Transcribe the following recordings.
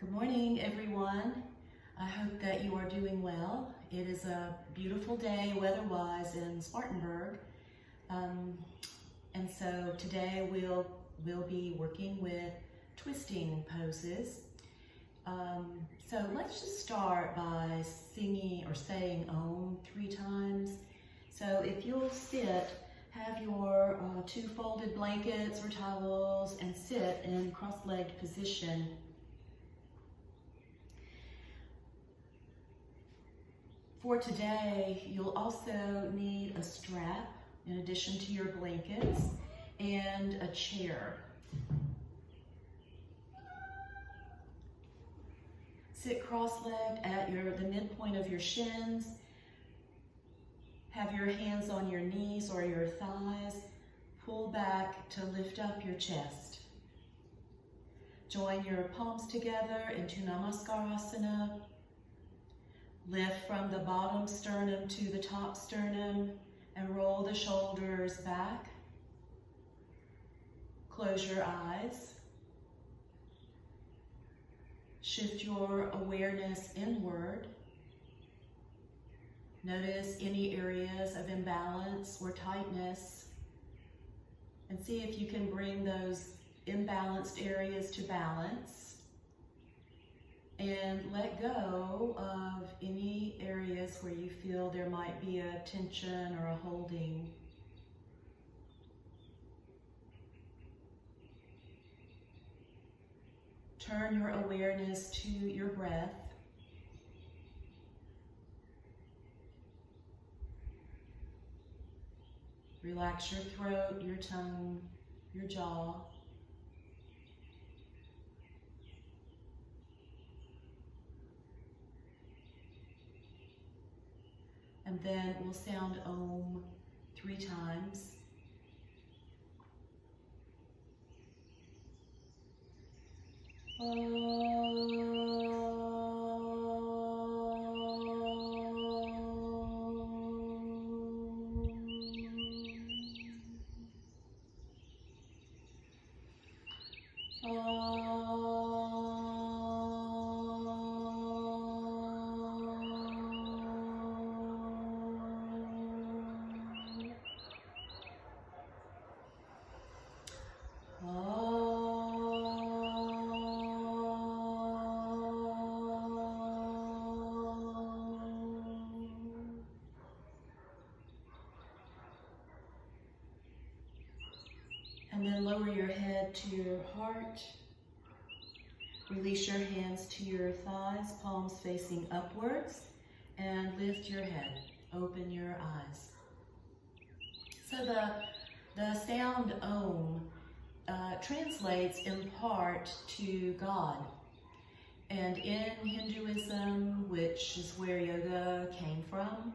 Good morning, everyone. I hope that you are doing well. It is a beautiful day weather-wise in Spartanburg. And so today we'll be working with twisting poses. So let's just start by singing or saying Om 3 times. So if you'll sit, have your 2 folded blankets or towels and sit in cross-legged position. For today, you'll also need a strap in addition to your blankets and a chair. Sit cross-legged at the midpoint of your shins. Have your hands on your knees or your thighs. Pull back to lift up your chest. Join your palms together into Namaskarasana. Lift from the bottom sternum to the top sternum and roll the shoulders back. Close your eyes. Shift your awareness inward. Notice any areas of imbalance or tightness and see if you can bring those imbalanced areas to balance. And let go of any areas where you feel there might be a tension or a holding. Turn your awareness to your breath. Relax your throat, your tongue, your jaw. And then we'll sound Om 3 times. And then lower your head to your heart. Release your hands to your thighs, palms facing upwards, and lift your head. Open your eyes. So the sound Om translates in part to God. And in Hinduism, which is where yoga came from,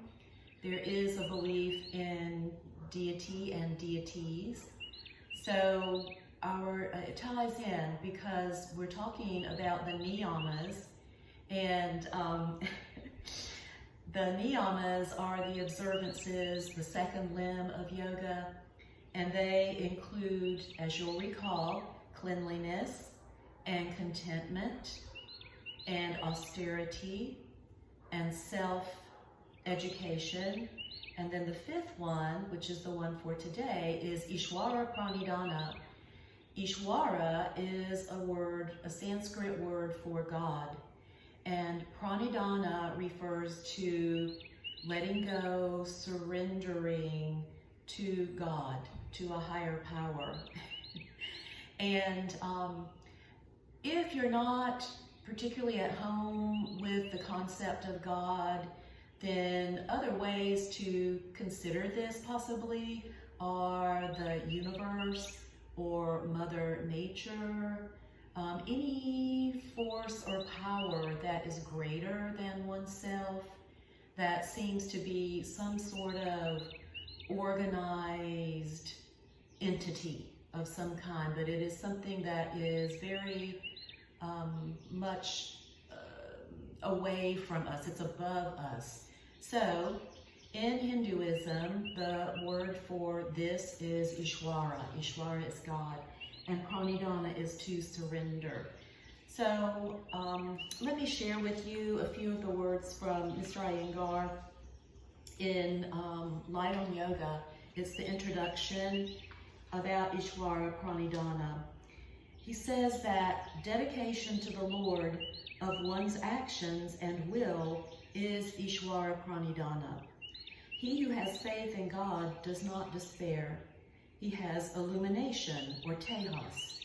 there is a belief in deity and deities. So it ties in because we're talking about the niyamas, and the niyamas are the observances, the second limb of yoga, and they include, as you'll recall, cleanliness and contentment and austerity and self-education. And then the 5th one, which is the one for today, is Ishwara Pranidhana. Ishwara is a Sanskrit word for God. And Pranidhana refers to letting go, surrendering to God, to a higher power. And if you're not particularly at home with the concept of God, then other ways to consider this possibly are the universe or Mother Nature, any force or power that is greater than oneself, that seems to be some sort of organized entity of some kind, but it is something that is very much away from us. It's above us. So in Hinduism, the word for this is Ishwara. Ishwara is God, and Pranidhana is to surrender. So let me share with you a few of the words from Mr. Iyengar in Light on Yoga. It's the introduction about Ishwara Pranidhana. He says that dedication to the Lord of one's actions and will is Ishwara Pranidhana. He who has faith in God does not despair. He has illumination, or tejas.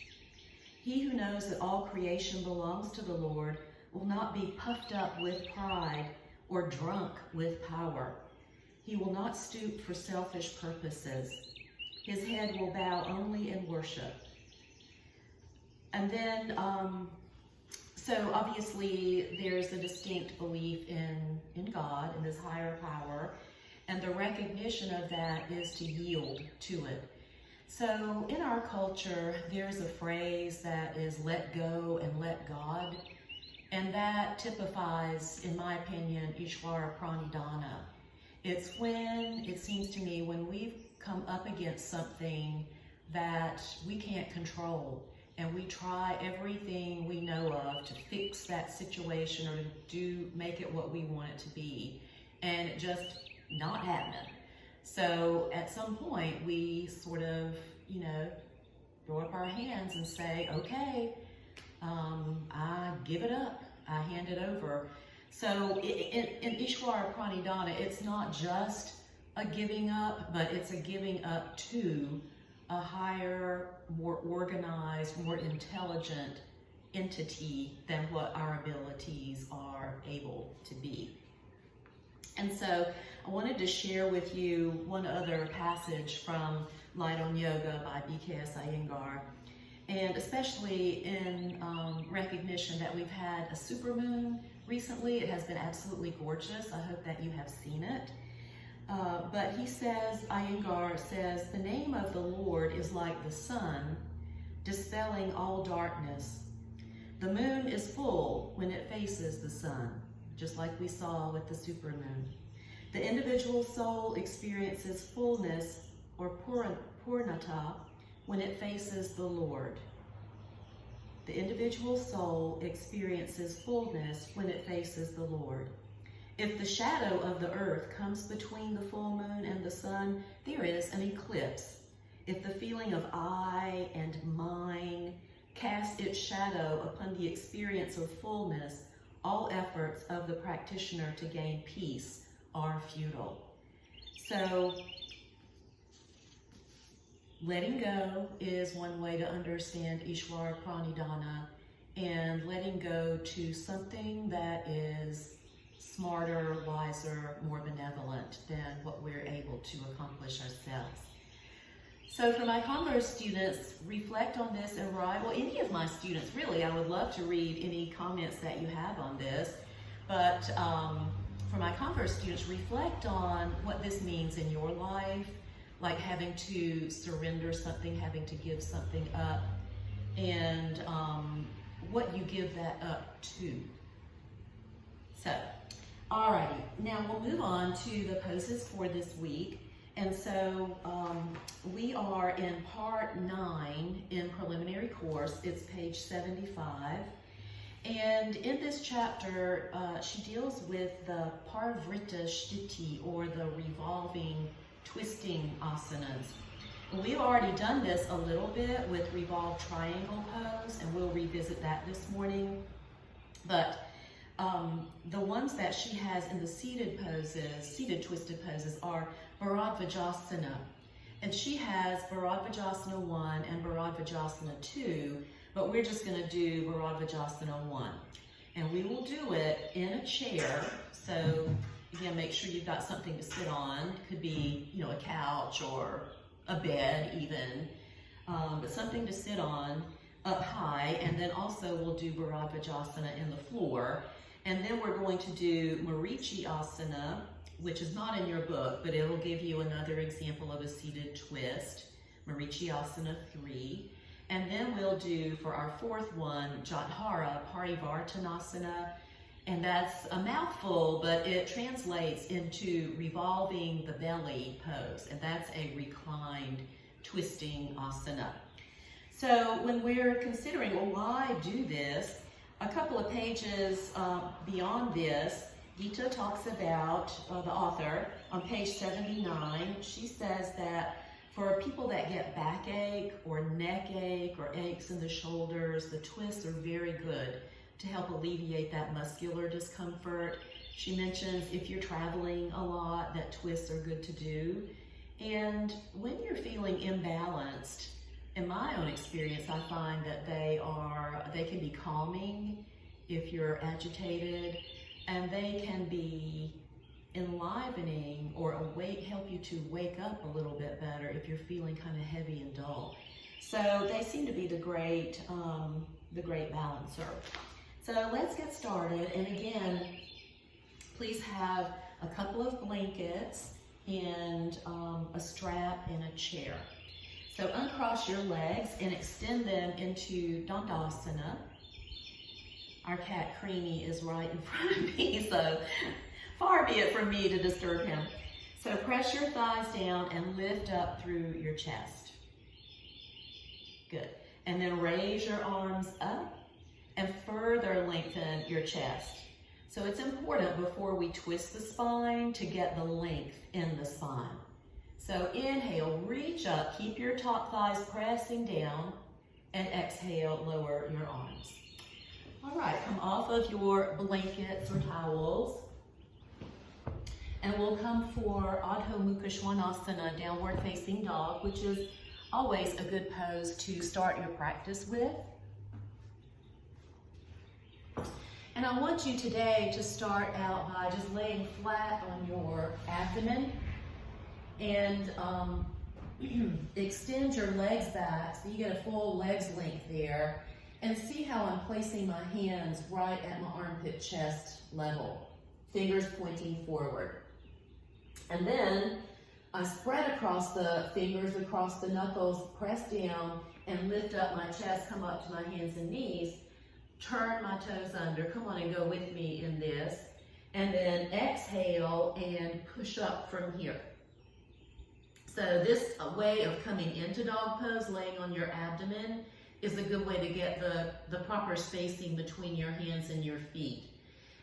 He who knows that all creation belongs to the Lord will not be puffed up with pride or drunk with power. He will not stoop for selfish purposes. His head will bow only in worship. And then, so obviously there's a distinct belief in God, in this higher power, and the recognition of that is to yield to it. So in our culture, there's a phrase that is let go and let God, and that typifies, in my opinion, Ishwara Pranidhana. It's when, it seems to me, when we've come up against something that we can't control, and we try everything we know of to fix that situation or to make it what we want it to be, and it just not happening. So at some point, we sort of, throw up our hands and say, okay, I give it up, I hand it over. So in Ishwara Pranidhana, it's not just a giving up, but it's a giving up to a higher, more organized, more intelligent entity than what our abilities are able to be. And so I wanted to share with you one other passage from Light on Yoga by B.K.S. Iyengar, and especially in recognition that we've had a supermoon recently. It has been absolutely gorgeous. I hope that you have seen it. But he says, Iyengar says, the name of the Lord is like the sun, dispelling all darkness. The moon is full when it faces the sun, just like we saw with the supermoon. The individual soul experiences fullness, or purnata, when it faces the Lord. The individual soul experiences fullness when it faces the Lord. If the shadow of the earth comes between the full moon and the sun, there is an eclipse. If the feeling of I and mine casts its shadow upon the experience of fullness, all efforts of the practitioner to gain peace are futile. So, letting go is one way to understand Ishwara Pranidhana, and letting go to something that is smarter, wiser, more benevolent than what we're able to accomplish ourselves. So for my Converse students, reflect on this and write, well, any of my students, really, I would love to read any comments that you have on this, but for my Converse students, reflect on what this means in your life, like having to surrender something, having to give something up, and what you give that up to. So, alrighty, now we'll move on to the poses for this week. And so we are in part 9 in preliminary course. It's page 75. And in this chapter, she deals with the Parivrtta Sthiti, or the revolving, twisting asanas. And we've already done this a little bit with revolved triangle pose, and we'll revisit that this morning. But the ones that she has in the seated poses, seated twisted poses, are Bharadvajasana. And she has Bharadvajasana 1 and Bharadvajasana 2, but we're just going to do Bharadvajasana 1. And we will do it in a chair. So again, make sure you've got something to sit on. It could be, a couch or a bed even, but something to sit on up high. And then also we'll do Bharadvajasana in the floor. And then we're going to do Marichi Asana, which is not in your book, but it'll give you another example of a seated twist, Marichi Asana 3. And then we'll do, for our fourth one, Jadhara Parivartanasana. And that's a mouthful, but it translates into revolving the belly pose. And that's a reclined, twisting asana. So when we're considering, well, why do this? A couple of pages beyond this, Gita talks about, the author, on page 79, she says that for people that get backache or neck ache or aches in the shoulders, the twists are very good to help alleviate that muscular discomfort. She mentions if you're traveling a lot, that twists are good to do. And when you're feeling imbalanced, in my own experience, I find that they can be calming if you're agitated, and they can be enlivening or help you to wake up a little bit better if you're feeling kind of heavy and dull. So they seem to be the great balancer. So let's get started. And again, please have a couple of blankets and a strap and a chair. So uncross your legs and extend them into Dandasana. Our cat Creamy is right in front of me, so far be it from me to disturb him. So press your thighs down and lift up through your chest. Good. And then raise your arms up and further lengthen your chest. So it's important before we twist the spine to get the length in the spine. So inhale, reach up, keep your top thighs pressing down, and exhale, lower your arms. All right, come off of your blankets or towels, and we'll come for Adho Mukha Svanasana, downward facing dog, which is always a good pose to start your practice with. And I want you today to start out by just laying flat on your abdomen and extend your legs back so you get a full legs length there, and see how I'm placing my hands right at my armpit chest level, fingers pointing forward. And then I spread across the fingers, across the knuckles, press down and lift up my chest, come up to my hands and knees, turn my toes under, come on and go with me in this, and then exhale and push up from here. So this way of coming into dog pose, laying on your abdomen, is a good way to get the proper spacing between your hands and your feet.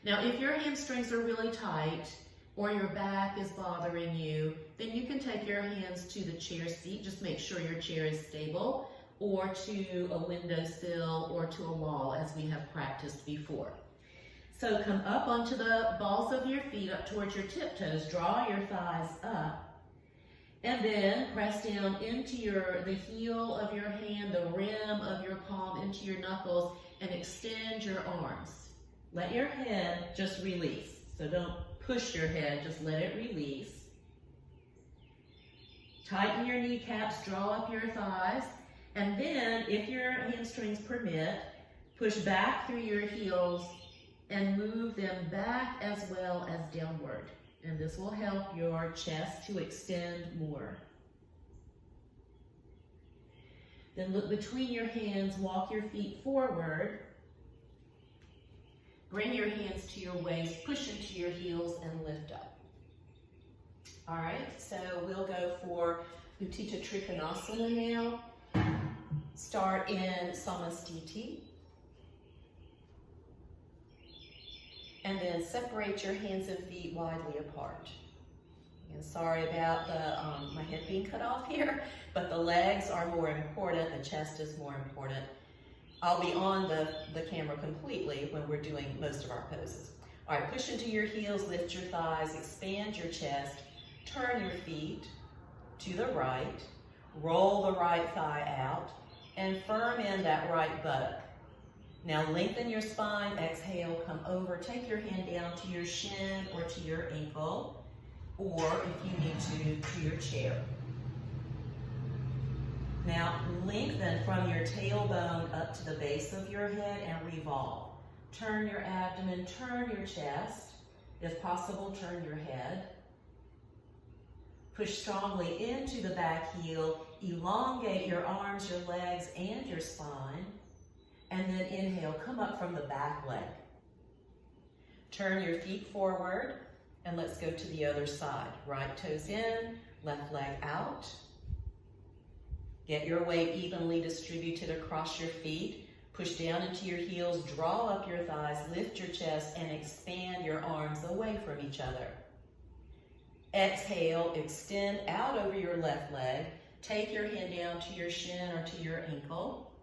Now, if your hamstrings are really tight or your back is bothering you, then you can take your hands to the chair seat. Just make sure your chair is stable, or to a windowsill or to a wall, as we have practiced before. So come up onto the balls of your feet, up towards your tiptoes. Draw your thighs up. And then press down into the heel of your hand, the rim of your palm into your knuckles, and extend your arms. Let your head just release. So don't push your head, just let it release. Tighten your kneecaps, draw up your thighs, and then, if your hamstrings permit, push back through your heels and move them back as well as downward. And this will help your chest to extend more. Then look between your hands, walk your feet forward. Bring your hands to your waist, push into your heels and lift up. All right, so we'll go for Utthita Trikonasana now. Start in Samastiti. And then separate your hands and feet widely apart. And sorry about my head being cut off here, but the legs are more important, the chest is more important. I'll be on the camera completely when we're doing most of our poses. All right, push into your heels, lift your thighs, expand your chest, turn your feet to the right, roll the right thigh out, and firm in that right buttock. Now lengthen your spine, exhale, come over, take your hand down to your shin or to your ankle, or if you need to your chair. Now lengthen from your tailbone up to the base of your head and revolve. Turn your abdomen, turn your chest. If possible, turn your head. Push strongly into the back heel, elongate your arms, your legs, and your spine. And then inhale, come up from the back leg. Turn your feet forward, and let's go to the other side. Right toes in, left leg out. Get your weight evenly distributed across your feet. Push down into your heels, draw up your thighs, lift your chest, and expand your arms away from each other. Exhale, extend out over your left leg. Take your hand down to your shin or to your ankle.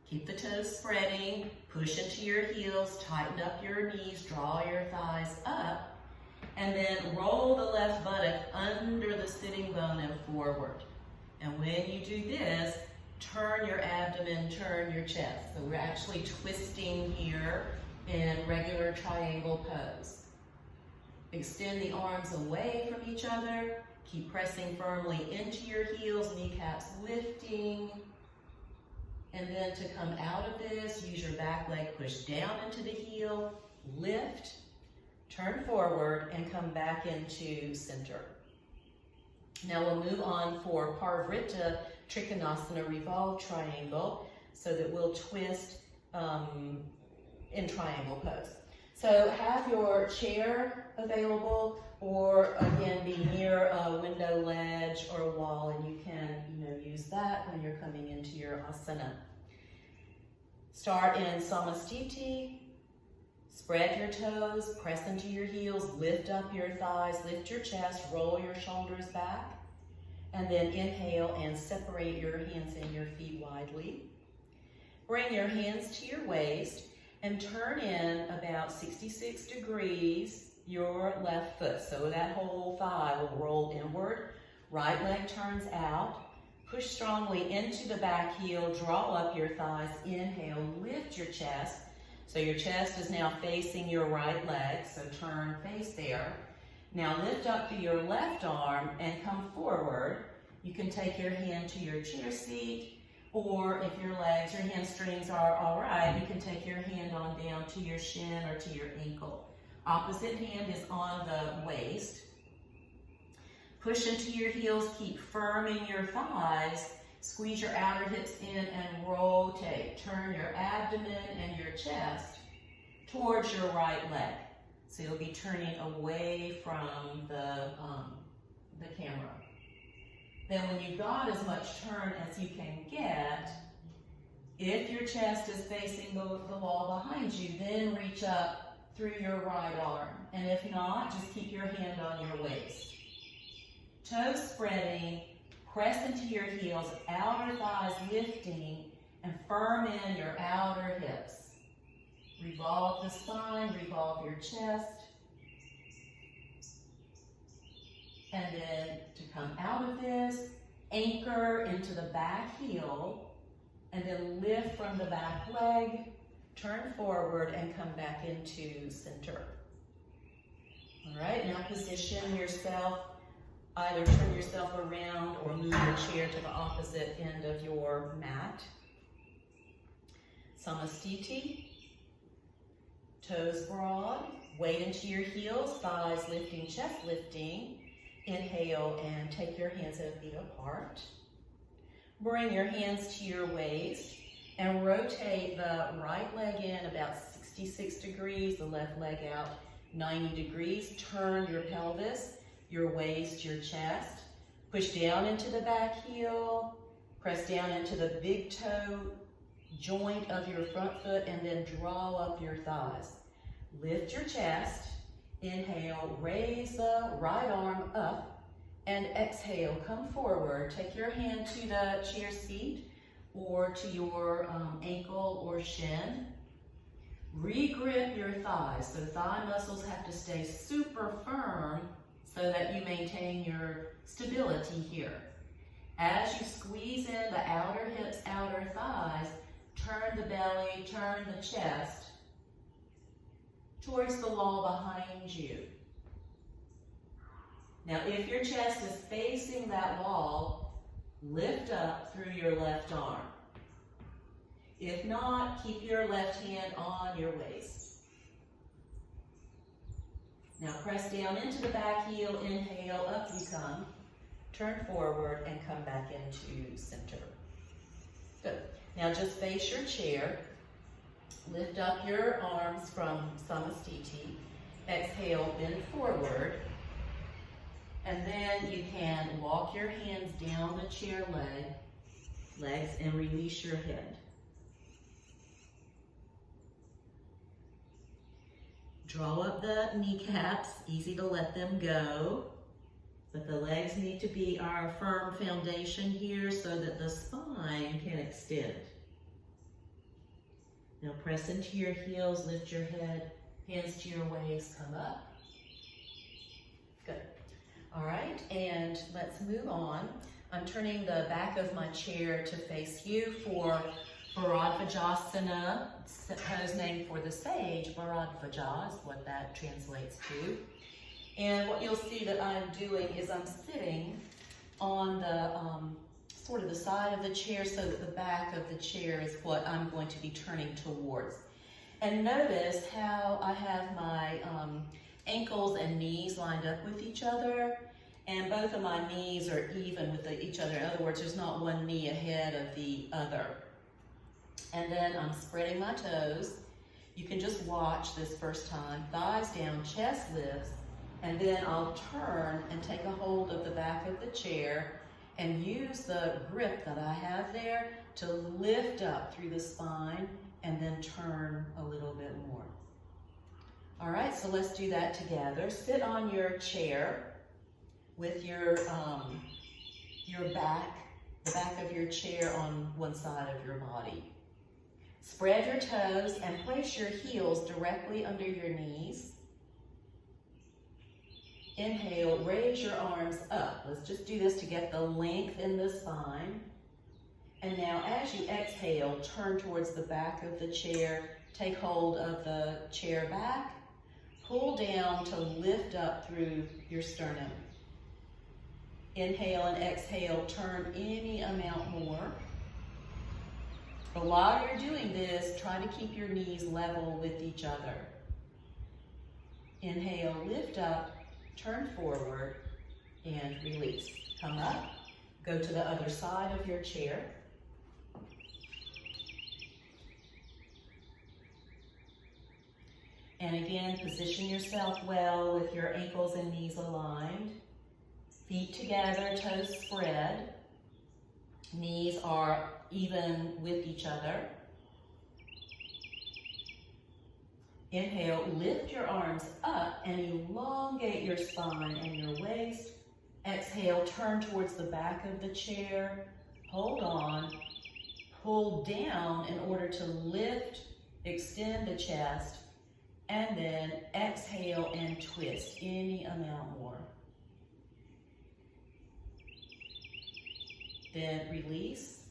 Keep the toes spreading, push into your heels, tighten up your knees, draw your thighs up, and then roll the left buttock under the sitting bone and forward. And when you do this, turn your abdomen, turn your chest. So we're actually twisting here in regular triangle pose. Extend the arms away from each other. Keep pressing firmly into your heels, kneecaps lifting. And then to come out of this, use your back leg, push down into the heel, lift, turn forward, and come back into center. Now we'll move on for Parivrtta Trikonasana revolve triangle, so that we'll twist in triangle pose. So have your chair available, or again be near a window ledge or a wall, and you can use that when you're coming into your asana. Start in Samastiti. Spread your toes, press into your heels, lift up your thighs, lift your chest, roll your shoulders back, and then inhale and separate your hands and your feet widely. Bring your hands to your waist and turn in about 66 degrees your left foot. So that whole thigh will roll inward. Right leg turns out. Push strongly into the back heel, draw up your thighs, inhale, lift your chest. So your chest is now facing your right leg, so turn face there. Now lift up through your left arm and come forward. You can take your hand to your chair seat, or if your legs, your hamstrings are all right, you can take your hand on down to your shin or to your ankle. Opposite hand is on the waist. Push into your heels, keep firm in your thighs. Squeeze your outer hips in and rotate. Turn your abdomen and your chest towards your right leg. So you'll be turning away from the camera. Then when you've got as much turn as you can get, if your chest is facing the wall behind you, then reach up through your right arm. And if not, just keep your hand on your waist. Toes spreading. Press into your heels, outer thighs lifting, and firm in your outer hips. Revolve the spine, revolve your chest. And then to come out of this, anchor into the back heel, and then lift from the back leg, turn forward, and come back into center. All right, now position yourself. Either turn yourself around or move your chair to the opposite end of your mat. Samastiti. Toes broad. Weight into your heels, thighs lifting, chest lifting. Inhale and take your hands and feet apart. Bring your hands to your waist and rotate the right leg in about 66 degrees, the left leg out 90 degrees. Turn your pelvis, your waist, your chest. Push down into the back heel. Press down into the big toe joint of your front foot and then draw up your thighs. Lift your chest. Inhale, raise the right arm up and exhale, come forward. Take your hand to the chair seat or to your ankle or shin. Regrip your thighs. So thigh muscles have to stay super firm so that you maintain your stability here. As you squeeze in the outer hips, outer thighs, turn the belly, turn the chest towards the wall behind you. Now, if your chest is facing that wall, lift up through your left arm. If not, keep your left hand on your waist. Now press down into the back heel, inhale, up you come. Turn forward and come back into center. Good. Now just face your chair. Lift up your arms from Samastiti. Exhale, bend forward. And then you can walk your hands down the chair legs and release your head. Draw up the kneecaps, easy to let them go. But the legs need to be our firm foundation here so that the spine can extend. Now press into your heels, lift your head, hands to your waist, come up. Good. All right, and let's move on. I'm turning the back of my chair to face you for Bharadvajasana, pose named for the sage. Bharadvaja is what that translates to. And what you'll see that I'm doing is I'm sitting on the sort of the side of the chair so that the back of the chair is what I'm going to be turning towards. And notice how I have my ankles and knees lined up with each other, and both of my knees are even with each other. In other words, there's not one knee ahead of the other. And then I'm spreading my toes. You can just watch this first time. Thighs down, chest lifts, and then I'll turn and take a hold of the back of the chair and use the grip that I have there to lift up through the spine and then turn a little bit more. All right, so let's do that together. Sit on your chair with your back, the back of your chair on one side of your body. Spread your toes and place your heels directly under your knees. Inhale, raise your arms up. Let's just do this to get the length in the spine. And now as you exhale, turn towards the back of the chair. Take hold of the chair back. Pull down to lift up through your sternum. Inhale and exhale, turn any amount more. But while you're doing this, try to keep your knees level with each other. Inhale, lift up, turn forward, and release. Come up, go to the other side of your chair. And again, position yourself well with your ankles and knees aligned. Feet together, toes spread. Knees are even with each other. Inhale, lift your arms up and elongate your spine and your waist. Exhale, turn towards the back of the chair. Hold on. Pull down in order to lift, extend the chest. And then exhale and twist any amount more. Then release.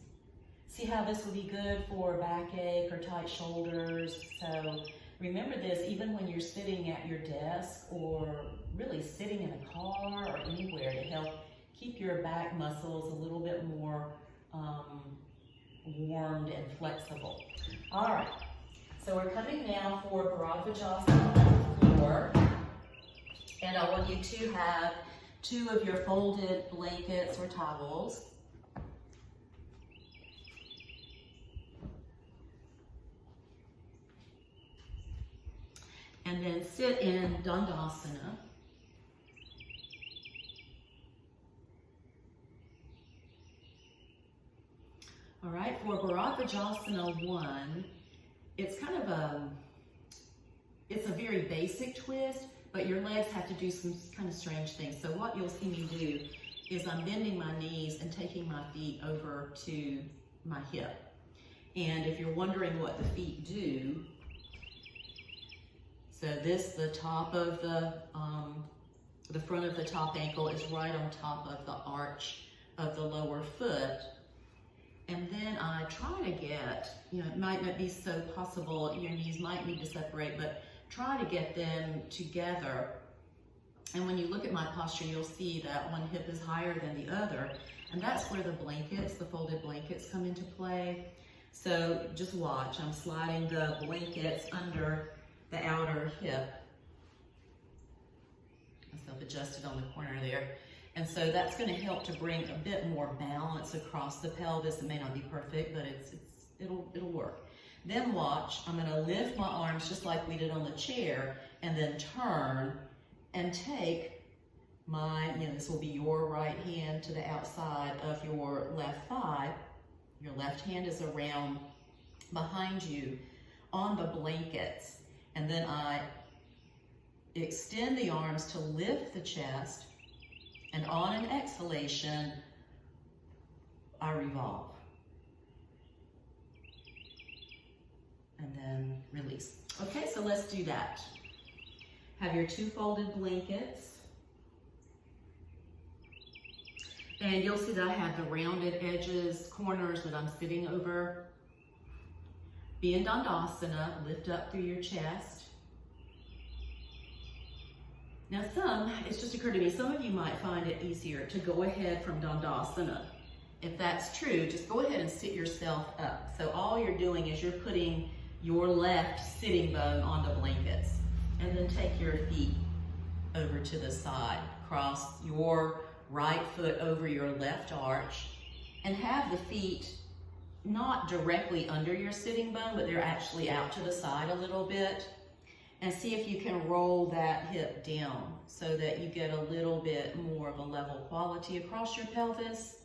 See how this would be good for backache or tight shoulders. So remember this even when you're sitting at your desk or really sitting in a car or anywhere to help keep your back muscles a little bit more warmed and flexible. All right. So we're coming now for Bharadvajasana on the floor. And I want you to have 2 of your folded blankets or towels. And then sit in Dandasana. All right, for Bharadvajasana 1, it's kind of it's a very basic twist, but your legs have to do some kind of strange things. So what you'll see me do is I'm bending my knees and taking my feet over to my hip. And if you're wondering what the feet do, so the top of the front of the top ankle is right on top of the arch of the lower foot. And then I try to get, it might not be so possible, your knees might need to separate, but try to get them together. And when you look at my posture, you'll see that one hip is higher than the other. And that's where the blankets, the folded blankets come into play. So just watch, I'm sliding the blankets under the outer hip. Myself adjusted on the corner there. And so that's going to help to bring a bit more balance across the pelvis. It may not be perfect, but it'll work. Then watch, I'm going to lift my arms just like we did on the chair, and then turn and take my, this will be your right hand to the outside of your left thigh. Your left hand is around behind you on the blankets. And then I Extend the arms to lift the chest, and on an exhalation, I revolve. And then release. Okay, so let's do that. Have your two folded blankets. And you'll see that I have the rounded edges, corners that I'm sitting over. Be in Dandasana, lift up through your chest. Now it's just occurred to me, some of you might find it easier to go ahead from Dandasana. If that's true, just go ahead and sit yourself up. So all you're doing is you're putting your left sitting bone on the blankets. And then take your feet over to the side. Cross your right foot over your left arch. And have the feet not directly under your sitting bone, but they're actually out to the side a little bit. And see if you can roll that hip down so that you get a little bit more of a level quality across your pelvis.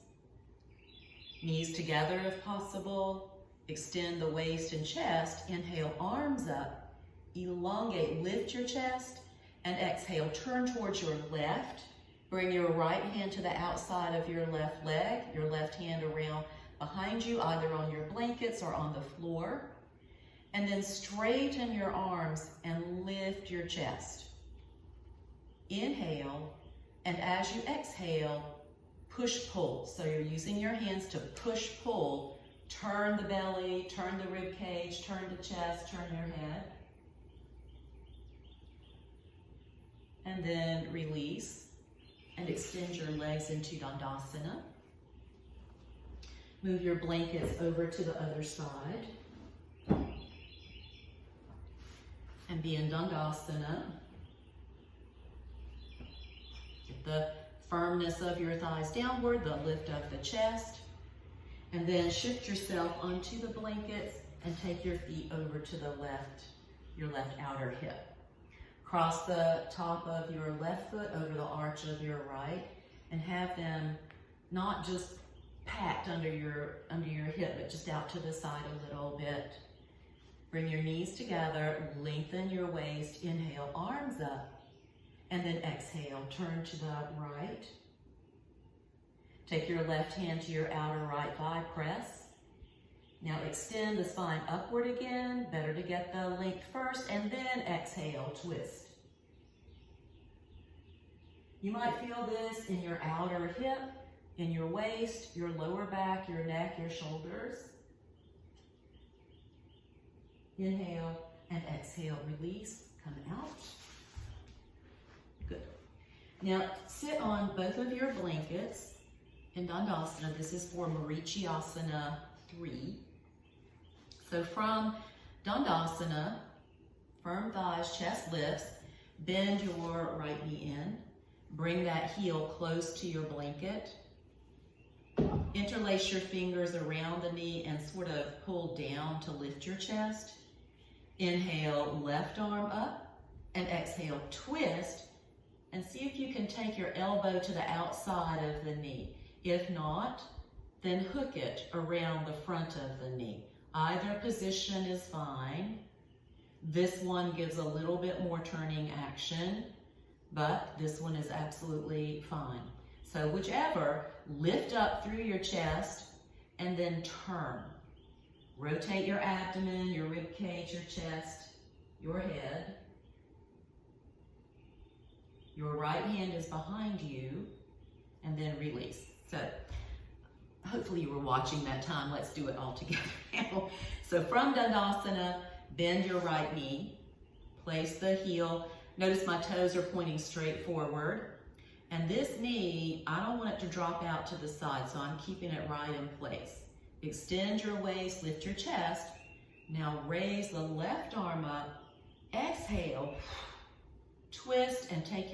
Knees together if possible. Extend the waist and chest. Inhale, arms up. Elongate, lift your chest. And exhale, turn towards your left. Bring your right hand to the outside of your left leg. Your left hand around behind you, either on your blankets or on the floor. And then straighten your arms and lift your chest. Inhale, and as you exhale, push-pull. So you're using your hands to push-pull. Turn the belly, turn the rib cage, turn the chest, turn your head. And then release and extend your legs into Dandasana. Move your blankets over to the other side. And be in Dandasana. Get the firmness of your thighs downward, the lift of the chest. And then shift yourself onto the blankets and take your feet over to the left, your left outer hip. Cross the top of your left foot over the arch of your right and have them not just packed under your hip, but just out to the side a little bit. Bring your knees together, lengthen your waist, inhale, arms up, and then exhale, turn to the right. Take your left hand to your outer right thigh, press. Now extend the spine upward again, better to get the length first, and then exhale, twist. You might feel this in your outer hip, in your waist, your lower back, your neck, your shoulders. Inhale and exhale, release, come out. Good. Now sit on both of your blankets in Dandasana. This is for Marichyasana 3. So from Dandasana, firm thighs, chest lifts, bend your right knee in, bring that heel close to your blanket, interlace your fingers around the knee and sort of pull down to lift your chest. Inhale, left arm up, and exhale, twist, and see if you can take your elbow to the outside of the knee. If not, then hook it around the front of the knee. Either position is fine. This one gives a little bit more turning action, but this one is absolutely fine. So whichever, lift up through your chest and then turn. Rotate your abdomen, your rib cage, your chest, your head. Your right hand is behind you, and then release. So hopefully you were watching that time. Let's do it all together now. So from Dandasana, bend your right knee, place the heel. Notice my toes are pointing straight forward. And this knee, I don't want it to drop out to the side, so I'm keeping it right in place. Extend your waist, lift your chest. Now raise the left arm up, exhale, twist and take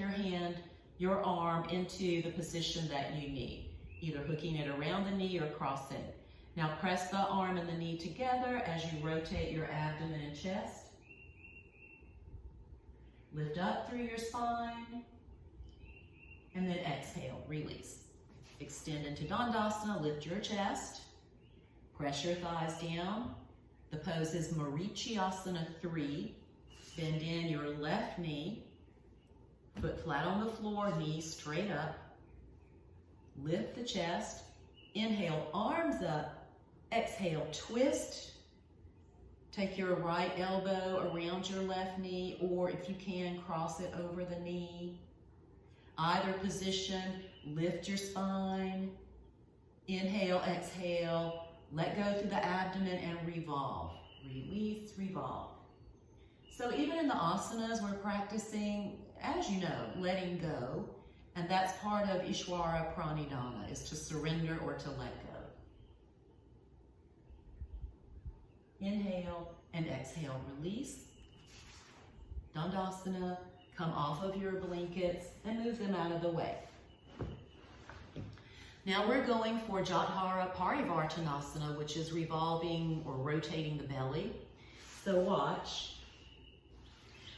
your arm into the position that you need, either hooking it around the knee or crossing. Now press the arm and the knee together as you rotate your abdomen and chest. Lift up through your spine, and then exhale, release. Extend into Dandasana, lift your chest. Press your thighs down. The pose is Marichyasana 3. Bend in your left knee. Foot flat on the floor, knees straight up. Lift the chest. Inhale, arms up. Exhale, twist. Take your right elbow around your left knee, or if you can, cross it over the knee. Either position, lift your spine. Inhale, exhale. Let go through the abdomen and revolve. Release, revolve. So even in the asanas, we're practicing, as you know, letting go. And that's part of Ishwara Pranidhana, is to surrender or to let go. Inhale and exhale, release. Dandasana, come off of your blankets and move them out of the way. Now we're going for Jathara Parivartanasana, which is revolving or rotating the belly. So watch.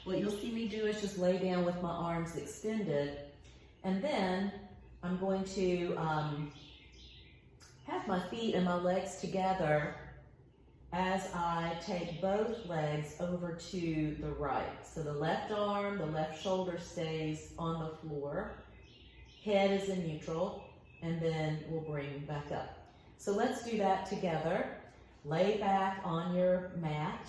What you'll see me do is just lay down with my arms extended, and then I'm going to have my feet and my legs together as I take both legs over to the right. So the left arm, the left shoulder stays on the floor, head is in neutral, and then we'll bring back up. So let's do that together. Lay back on your mat,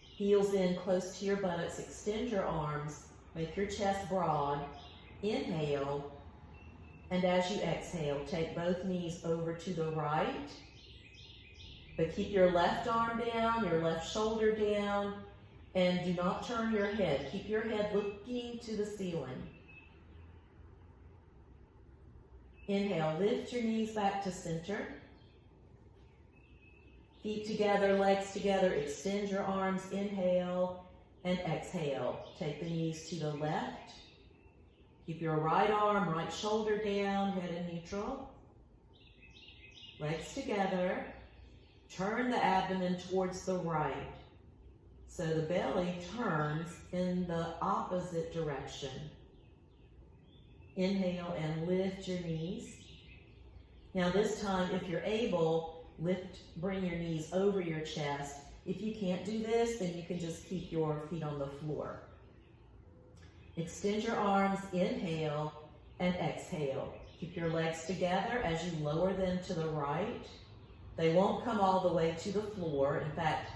heels in close to your buttocks, extend your arms, make your chest broad. Inhale, and as you exhale, take both knees over to the right, but keep your left arm down, your left shoulder down, and do not turn your head. Keep your head looking to the ceiling. Inhale, lift your knees back to center. Feet together, legs together, extend your arms, inhale, and exhale. Take the knees to the left. Keep your right arm, right shoulder down, head in neutral. Legs together. Turn the abdomen towards the right. So the belly turns in the opposite direction. Inhale and lift your knees. Now this time, if you're able, bring your knees over your chest. If you can't do this, then you can just keep your feet on the floor. Extend your arms, inhale, and exhale. Keep your legs together as you lower them to the right. They won't come all the way to the floor. In fact,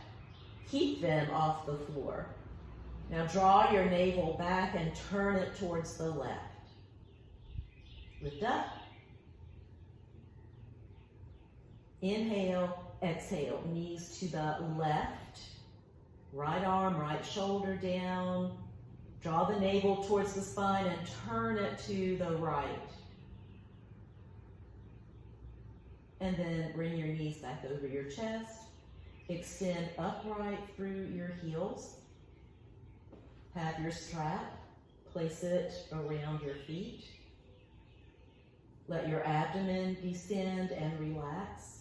keep them off the floor. Now draw your navel back and turn it towards the left. Lift up. Inhale, exhale, knees to the left. Right arm, right shoulder down. Draw the navel towards the spine and turn it to the right. And then bring your knees back over your chest. Extend upright through your heels. Have your strap. Place it around your feet. Let your abdomen descend and relax.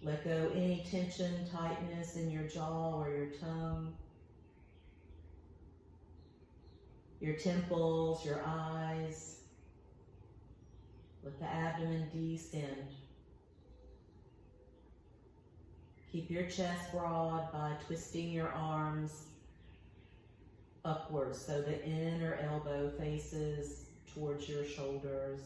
Let go any tension, tightness in your jaw or your tongue, your temples, your eyes. Let the abdomen descend. Keep your chest broad by twisting your arms upwards so the inner elbow faces towards your shoulders.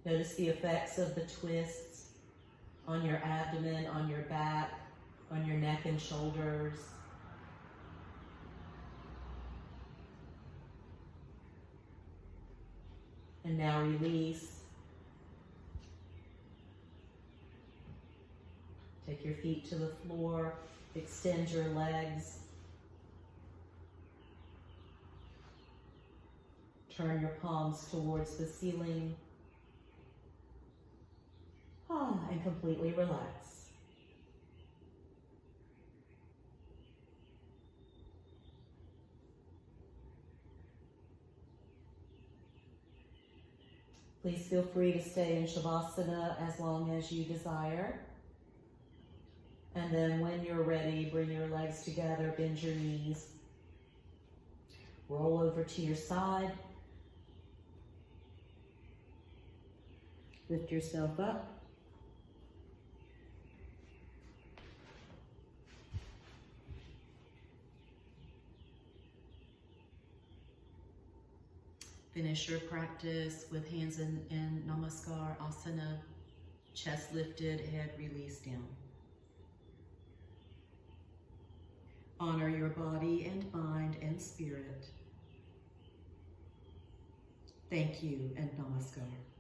Notice the effects of the twists on your abdomen, on your back, on your neck and shoulders. And now release. Take your feet to the floor, extend your legs. Turn your palms towards the ceiling. And completely relax. Please feel free to stay in Shavasana as long as you desire. And then when you're ready, bring your legs together, bend your knees. Roll over to your side. Lift yourself up. Finish your practice with hands in Namaskar, Asana, chest lifted, head released down. Honor your body and mind and spirit. Thank you and Namaskar.